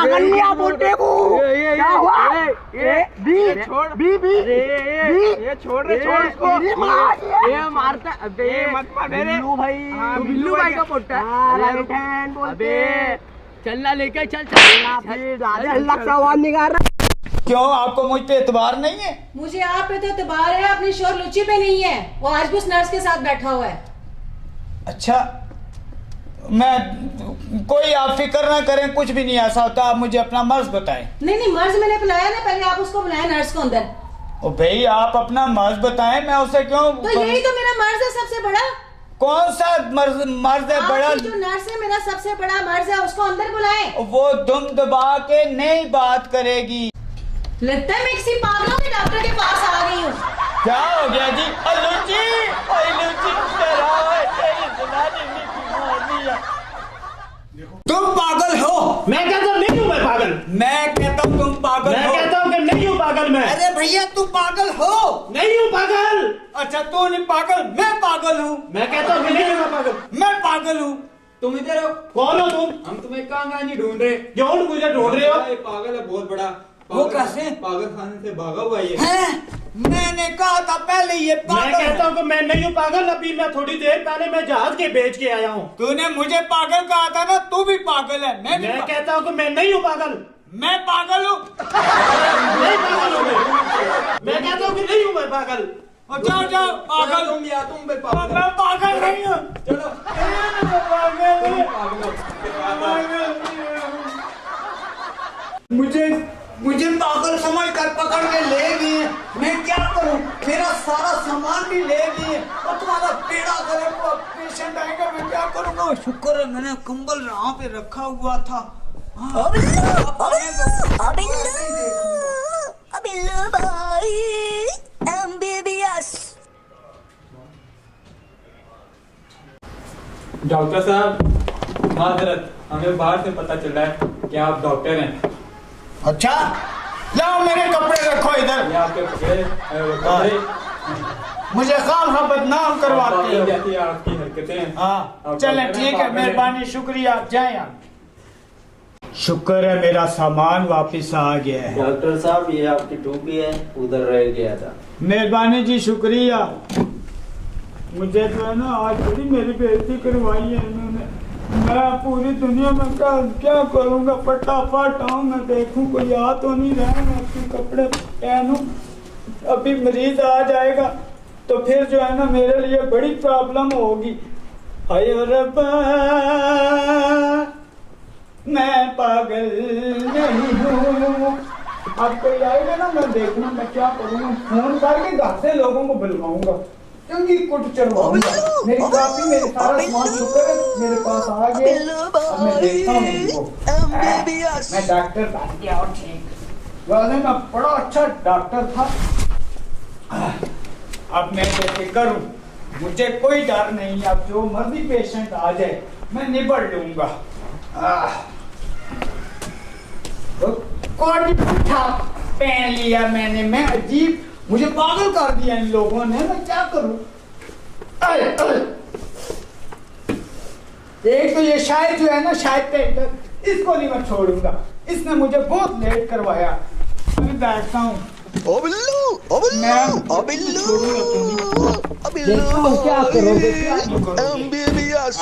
पागल लिया बुड्ढे को। क्या हुआ? ये छोड़ इसको। ये मारता। अबे मत मार मेरे। बिल्लू भाई। हाँ, तू बिल्लू भाई का पोटा। राइट हैंड बोलते। चलना लेके चल सवाल निकाल रहा। क्यों, आपको मुझ पे एतबार नहीं है? मुझे आप पे तो एतबार है, अपनी शोर लुच्ची पे नहीं है। वो आज भी उस नर्स के साथ बैठा हुआ है। अच्छा, मैं कोई आप फिक्र ना करें, कुछ भी नहीं ऐसा होता। आप मुझे अपना मर्ज बताएं। नहीं मर्ज मैंने बुलाया ना, पहले आप उसको बुलाया नर्स को अंदर। ओ भाई, आप अपना मर्ज बताएं, मैं उसे क्यों तो यही तो मेरा मर्ज है सबसे बड़ा। कौन सा मर्ज है बड़ा? जो नर्स है मेरा सबसे बड़ा मर्ज है, उसको अंदर बुलाएं। वो दुम दबा के नहीं बात करेगी। लगता है मैं किसी पागलों के डॉक्टर के पास आ गई हूँ। क्या हो गया जी? अलूची तुम पागल हो। मैं कहता हूँ नहीं हूँ मैं पागल। मैं कहता हूँ तुम पागल मैं हो। कहता हूँ कि नहीं हूँ पागल मैं। अरे भैया, तू पागल हो। नहीं हूँ पागल। अच्छा, तू नहीं पागल, मैं पागल हूँ। मैं कहता हूँ कि नहीं हूँ मैं पागल। मैं पागल हूँ। तुम इधर हो। कौन हो तुम? हम तुम्हें कहाँ नहीं ढूंढ रहे। क्यों मुझे ढूंढ रहे हो? ये पागल है बहुत बड़ा। वो कैसे? पागल खाने से भागा हुआ ये। हैं? मैंने कहा था पहले ये मैं पागल कहता है। हूँ कि मैं नहीं हूँ पागल। अभी मैं थोड़ी देर पहले मैं जहाज के बेच के आया हूँ। तूने मुझे पागल कहा था ना, तू भी पागल है। मैं कहता हूँ कि मैं नहीं हूँ पागल। मैं पागल हूँ। नहीं पागल हूँ मैं कहता हूँ कि नहीं हूँ मैं पागल। जाओ जाओ, पागल तुम या तुम भी पागल। मैं पागल नहीं हूँ। चलो मुझे पागल समझ कर पकड़ के ले गए। मैं क्या करूं? मेरा सारा सामान भी ले गए और तुम्हारा पेड़ा करे पेशेंट आएगा, मैं क्या करूंगा? शुक्र है मैंने कंबल यहाँ पे रखा हुआ था। डॉक्टर साहब, माजरत, हमें बाहर से पता चल रहा है कि आप डॉक्टर हैं। अच्छा, लाओ मेरे कपड़े रखो इधर। ये आपके कपड़े मुझे खाम बदनाम करवाते हो। जाती है आपकी हरकतें। हाँ चलें, ठीक है, मेहरबानी, शुक्रिया। आप जाएं। आप शुक्र है मेरा सामान वापस आ गया है। डॉक्टर साहब, ये आपकी टोपी है, उधर रह गया था। मेहरबानी जी, शुक्रिया। मुझे जो है ना आज बड़ी मेरी बेइज्जती करवाई है इन्होंने। मैं पूरी दुनिया में क्या करूँगा? फटाफट आऊँ, मैं देखूँ कोई आ तो नहीं रहा, मैं अपने कपड़े पहनूँ। अभी मरीज आ जाएगा तो फिर जो है ना मेरे लिए बड़ी प्रॉब्लम होगी। हाय रब्बा, मैं पागल नहीं हूँ। अब कोई आएगा ना, मैं देखूँ मैं क्या करूँगा। फोन करके घर से लोगों को बुलवाऊंगा, चंगी कुट चढ़वाऊंगा। मेरी काफी, मेरे सारा सामान शुक्र है मेरे पास आ गए। अब मैं देखता हूँ इनको। मैं डॉक्टर बन गया और ठीक। वैसे मैं बड़ा अच्छा डॉक्टर था। अब मैं जैसे करूँ, मुझे कोई डर नहीं। अब जो मर्जी पेशेंट आ जाए मैं निपट लूंगा। कोट पुट्ठा पहन लिया मैंने। मैं अजीब, मुझे पागल कर दिया इन लोगों ने। मैं क्या करूं? एक तो ये शायद जो है ना, शायद पेंटर, इसको नहीं मैं छोड़ूंगा। इसने मुझे बहुत लेट करवाया। मैं बैठता हूँ। ओ बिल्लू, ओ बिल्लू, ओ बिल्लू, देखता हूँ क्या करोगे, क्या नहीं करोगे। एमबीबीएस।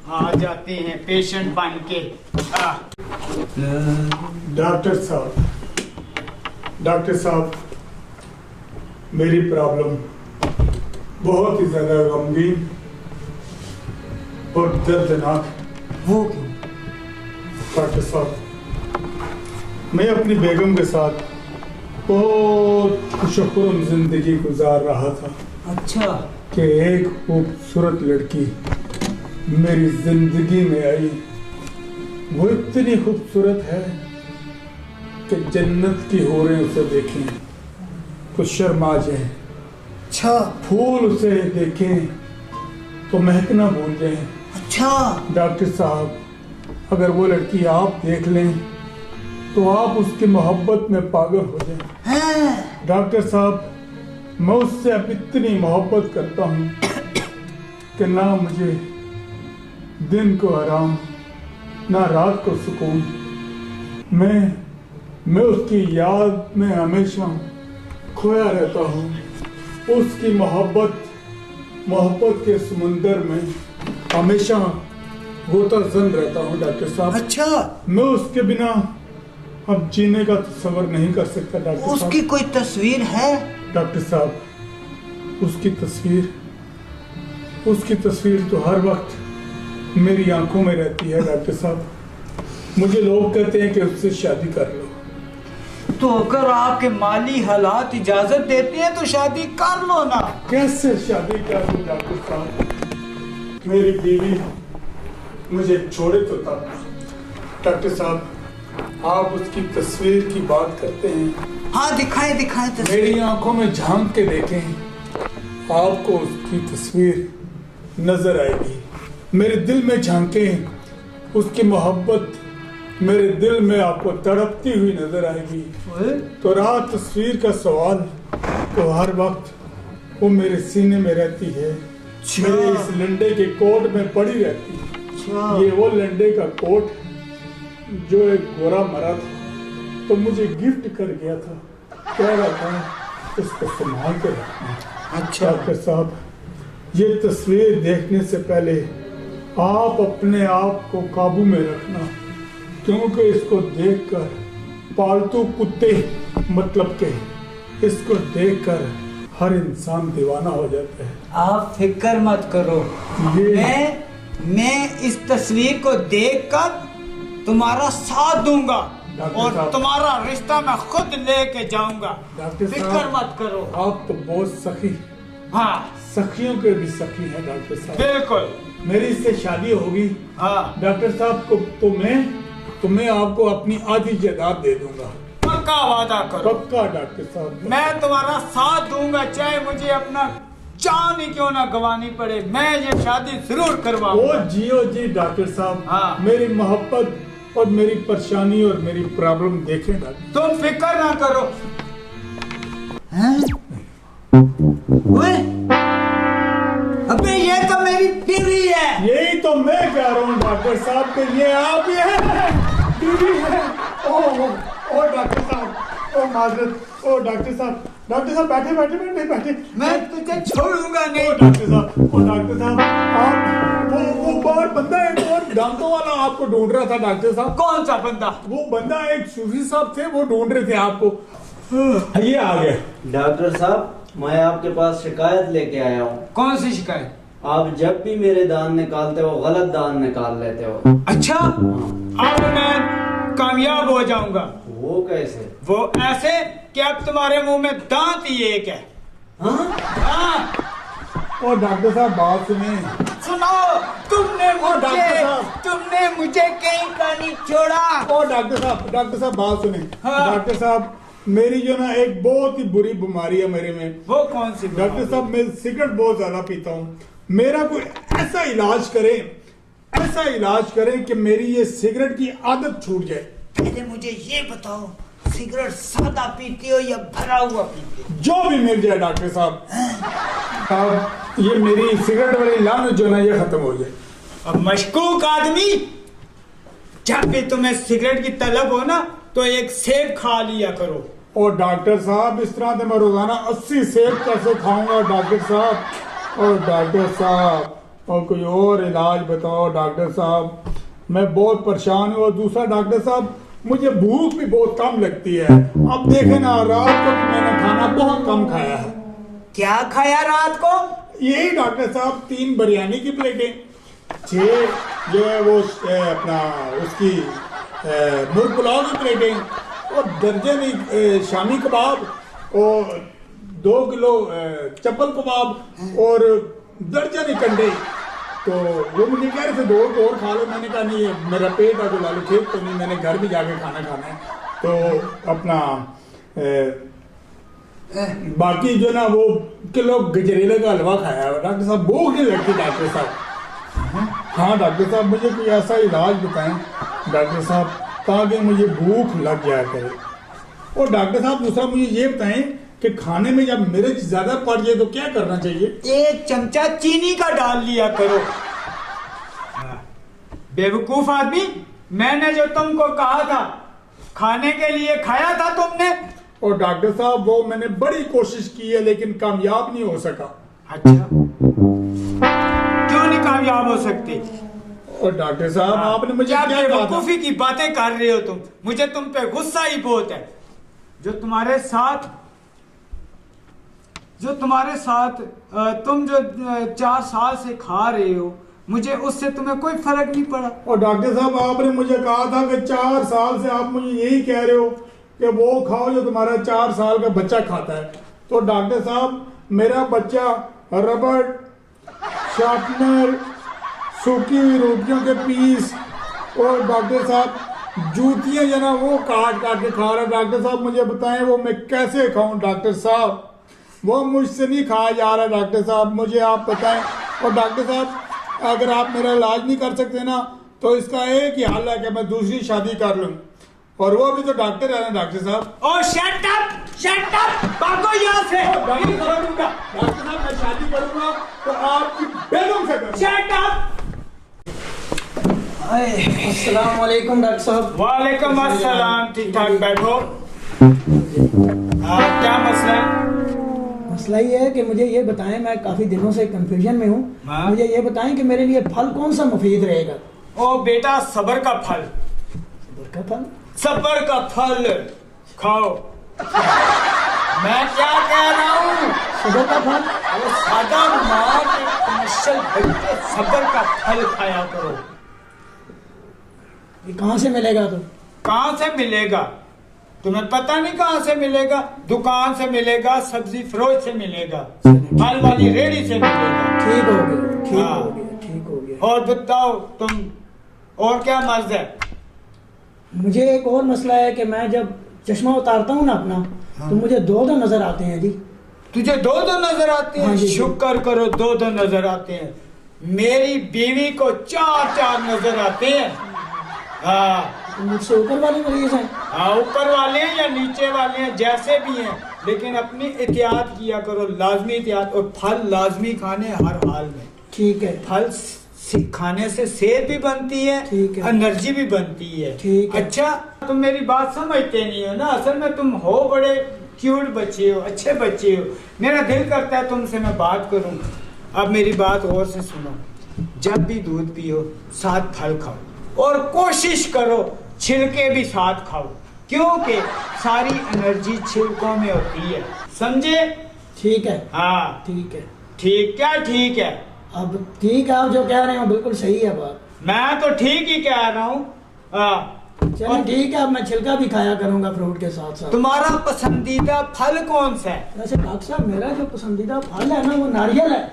आ जाते हैं पेशेंट बन के। डॉक्टर साहब, मेरी प्रॉब्लम बहुत ही ज्यादा गंभीर और दर्दनाक। वो क्यों? डॉक्टर साहब, मैं अपनी बेगम के साथ बहुत खुशखुरम जिंदगी गुजार रहा था। अच्छा। कि एक खूबसूरत लड़की मेरी जिंदगी में आई। वो इतनी खूबसूरत है कि जन्नत की होरें उसे देखें तो शर्मा जाए। अच्छा। फूल उसे देखें तो महकना भूल जाए। अच्छा। डॉक्टर साहब, अगर वो लड़की आप देख लें तो आप उसकी मोहब्बत में पागल हो जाएं। डॉक्टर साहब, मैं उससे अब इतनी मोहब्बत करता हूँ कि ना मुझे दिन को आराम, ना रात को सुकून। मैं उसकी याद में हमेशा खोया रहता हूँ। उसकी मोहब्बत के समुंदर में हमेशा गोताजन रहता हूँ डॉक्टर साहब। अच्छा, मैं उसके बिना अब जीने का तस्वर नहीं कर सकता डॉक्टर साहब। उसकी कोई तस्वीर है? डॉक्टर साहब, उसकी तस्वीर तो हर वक्त मेरी आंखों में रहती है डॉक्टर साहब। मुझे लोग कहते हैं कि उससे शादी कर लो। तो अगर आपके माली हालात इजाजत देते हैं तो शादी कर लो ना। कैसे शादी कर लूं डॉक्टर साहब? मेरी बीवी मुझे छोड़े तो तब। डॉक्टर साहब, आप उसकी तस्वीर की बात करते हैं। हाँ, दिखाएं तस्वीर। मेरी आंखों में झांक के देखें, आपको उसकी तस्वीर नजर आएगी। मेरे दिल में झांकें, उसकी मोहब्बत मेरे दिल में आपको तड़पती हुई नजर आएगी। तो रहा तस्वीर का सवाल, तो हर वक्त वो मेरे सीने में रहती है, मेरे इस लंडे के कोट में पड़ी रहती है। ये वो लंडे का कोट जो एक गोरा मरा था तो मुझे गिफ्ट कर गया था, कह रहा था इसको संभाल के रखना। अच्छा डॉक्टर साहब, ये तस्वीर देखने से पहले आप अपने आप को काबू में रखना, क्योंकि इसको देखकर पालतू कुत्ते मतलब के इसको देखकर हर इंसान दीवाना हो जाता है। आप फिक्र मत करो, मैं इस तस्वीर को देखकर तुम्हारा साथ दूंगा और तुम्हारा रिश्ता मैं खुद लेके जाऊंगा। फिक्र मत करो। आप तो बहुत सखी, हाँ, सखियों के भी सखी हैं डॉक्टर साहब। बिल्कुल। मेरी इससे शादी होगी हाँ डॉक्टर साहब को, तो मैं आपको अपनी आधी जायदाद दे दूंगा। पक्का वादा करो? पक्का डॉक्टर साहब। मैं तुम्हारा साथ दूंगा, चाहे मुझे अपना जान ही क्यों ना गंवानी पड़े, मैं ये शादी जरूर करवाऊंगा। ओ जियो जी डॉक्टर साहब। हाँ। मेरी मोहब्बत और मेरी परेशानी और मेरी प्रॉब्लम देखें डॉक्टर। तुम फिक्र ना करो। अबे ये तो मेरी बीवी है। यही तो मैं कह रहा हूँ डॉक्टर साहब के, ये आप ही है, बीवी है। ओ डॉक्टर साहब, ओ माजरत, ओ डॉक्टर साहब बैठे। मैं तुझे छोड़ूंगा नहीं। ओ डॉक्टर साहब, आप वो बाहर बंदा एक और दांतों वाला आपको ढूंढ रहा था डॉक्टर साहब। कौन सा बंदा? वो बंदा एक सूफी साहब थे, वो ढूंढ रहे थे आपको। ये आ गए। डॉक्टर साहब, मैं आपके पास शिकायत लेके आया हूँ। कौन सी शिकायत? आप जब भी मेरे दान निकालते हो गलत दान निकाल लेते हो। अच्छा, अब मैं कामयाब हो जाऊंगा। वो कैसे? वो ऐसे कि अब तुम्हारे मुंह में दांत ही एक है। हाँ? और डॉक्टर साहब बात सुनिए। सुनो, तुमने मुझे कहीं का नहीं छोड़ा। और डॉक्टर साहब बात सुने। हाँ। डॉक्टर साहब, मेरी जो ना एक बहुत ही बुरी बीमारी है मेरे में। वो कौन सी? डॉक्टर साहब, मैं सिगरेट बहुत ज्यादा पीता हूँ। मेरा कोई ऐसा इलाज करें कि मेरी ये सिगरेट की आदत छूट जाए। पहले मुझे ये बताओ, सिगरेट सादा पीते हो या भरा हुआ पीते हो? जो भी मिल जाए डॉक्टर साहब। ये मेरी सिगरेट वाली लानत जो ना ये खत्म हो जाए। अब मशकूक आदमी, जब भी तुम्हें सिगरेट की तलब हो ना तो एक सेब खा लिया करो। और डॉक्टर साहब, इस तरह से मैं रोजाना 80 सेब कैसे खाऊंगा डॉक्टर साहब? और डॉक्टर साहब, और कोई और इलाज बताओ डॉक्टर साहब, मैं बहुत परेशान हूँ। और दूसरा डॉक्टर साहब, मुझे भूख भी बहुत कम लगती है। अब देखे ना, रात को भी मैंने खाना बहुत कम खाया है। क्या खाया रात को? यही डॉक्टर साहब, 3 बिरयानी की प्लेटें, 6 जो है वो अपना उसकी मुर्ग पुलाव की प्लेटें, और दर्जन शामी कबाब, और 2 किलो चप्पल कबाब, और दर्जन ही कंडे। तो वो मुझे कह रहे थे 2 और खा लो। मैंने कहा नहीं, मेरा पेट है तो लालू खेत तो नहीं, मैंने घर भी जाके खाना खाना है। तो अपना बाकी जो ना वो किलो गजरेले का हलवा खाया है डॉक्टर साहब। भूख नहीं लगती डॉक्टर साहब। हाँ डॉक्टर साहब, मुझे कोई ऐसा इलाज बताएं डॉक्टर साहब, ताकि मुझे भूख लग जाया करे। और डॉक्टर साहब, दूसरा मुझे ये बताएं कि खाने में जब मिर्च ज्यादा पड़ जाए तो क्या करना चाहिए? 1 चमचा चीनी का डाल लिया करो। बेवकूफ आदमी, मैंने जो तुमको कहा था खाने के लिए खाया था तुमने? और डॉक्टर साहब वो मैंने बड़ी कोशिश की है लेकिन कामयाब नहीं हो सका। अच्छा, क्यों नहीं कामयाब हो सकते? और डॉक्टर साहब आपने मुझे क्या क्या कहा था? बेवकूफी की बातें कर रहे हो तुम? मुझे तुम पे गुस्सा ही बहुत है। जो तुम्हारे साथ तुम जो 4 साल से खा रहे हो, मुझे उससे तुम्हें कोई फर्क नहीं पड़ा। और डॉक्टर साहब आपने मुझे कहा था कि 4 साल से आप मुझे यही कह रहे हो कि वो खाओ जो तुम्हारा 4 साल का बच्चा खाता है। तो डॉक्टर साहब मेरा बच्चा रबड़, शार्पनर, सूखी हुई रोटियों के पीस और डॉक्टर साहब जूतियां जना वो काट काट के खा रहा है। डॉक्टर साहब मुझे बताएं वो मैं कैसे खाऊं? डॉक्टर साहब वो मुझसे नहीं खाया जा रहा। डॉक्टर साहब मुझे आप बताएं। और डॉक्टर साहब अगर आप मेरा इलाज नहीं कर सकते ना तो इसका एक ही हल है कि मैं दूसरी शादी कर लूं। और वो भी तो डॉक्टर है ना डॉक्टर साहब। ओ शट अप, भागो यहाँ से। डॉक्टर साहब मैं शादी करूंगा तो आपकी बेगम से करूंगा। Shut up. अस्सलाम वालेकुम डॉक्टर साहब। वालेकुम अस्सलाम। ठीक ठाक बैठो। क्या मसला है? मसला ये है कि मुझे ये बताएं, मैं काफी दिनों से कंफ्यूजन में हूँ। हाँ? मुझे ये बताएं कि मेरे लिए फल कौन सा मुफीद रहेगा? ओ बेटा, सबर का फल, सब्र का फल। सबर का फल खाओ। मैं क्या कह रहा हूँ? सब्र का फल। अरे सादा माँ के कमर्शियल बच्चे सबर का फल खाया करो। ये कहाँ से मिलेगा? तो कहाँ से मिलेगा? तुम्हें पता नहीं कहाँ से मिलेगा? दुकान से मिलेगा, सब्जी फरोश से मिलेगा, फल वाली रेडी से मिलेगा। ठीक हो गया, ठीक हाँ। हो गया, ठीक हो गया। और बताओ तुम, और क्या मर्ज है? मुझे एक और मसला है कि मैं जब चश्मा उतारता हूँ ना अपना, तो मुझे दो नजर आते हैं जी। तुझे दो नजर आते हैं? हाँ जी। शुक्र करो दो नजर आते हैं। मेरी बीवी को 4 नजर आते हैं। हाँ, तो मुझसे ऊपर वाले मरीज हैं। हाँ, ऊपर वाले हैं या नीचे वाले हैं, जैसे भी हैं, लेकिन अपनी एहतियात किया करो, लाजमी एहतियात। और फल लाजमी खाने हर हाल में। ठीक है। फल खाने से सेहत भी बनती है, ठीक है। एनर्जी भी बनती है। ठीक है। अच्छा, तुम मेरी बात समझते नहीं हो ना। असल में तुम हो बड़े क्यूट बच्चे हो, अच्छे बच्चे हो। मेरा दिल करता है तुमसे मैं बात करूं। अब मेरी बात और से सुनो। जब भी दूध पियो साथ फल खाओ और कोशिश करो छिलके भी साथ खाओ, क्योंकि सारी एनर्जी छिलकों में होती है। समझे? ठीक है। हाँ ठीक है। ठीक, क्या ठीक है? अब ठीक है, आप जो कह रहे हो बिल्कुल सही है बात। मैं तो ठीक ही कह रहा हूँ। चलो ठीक है, अब मैं छिलका भी खाया करूंगा फ्रूट के साथ साथ। तुम्हारा पसंदीदा फल कौन सा है? वैसे डॉक्टर साहब मेरा जो पसंदीदा फल है ना वो नारियल है।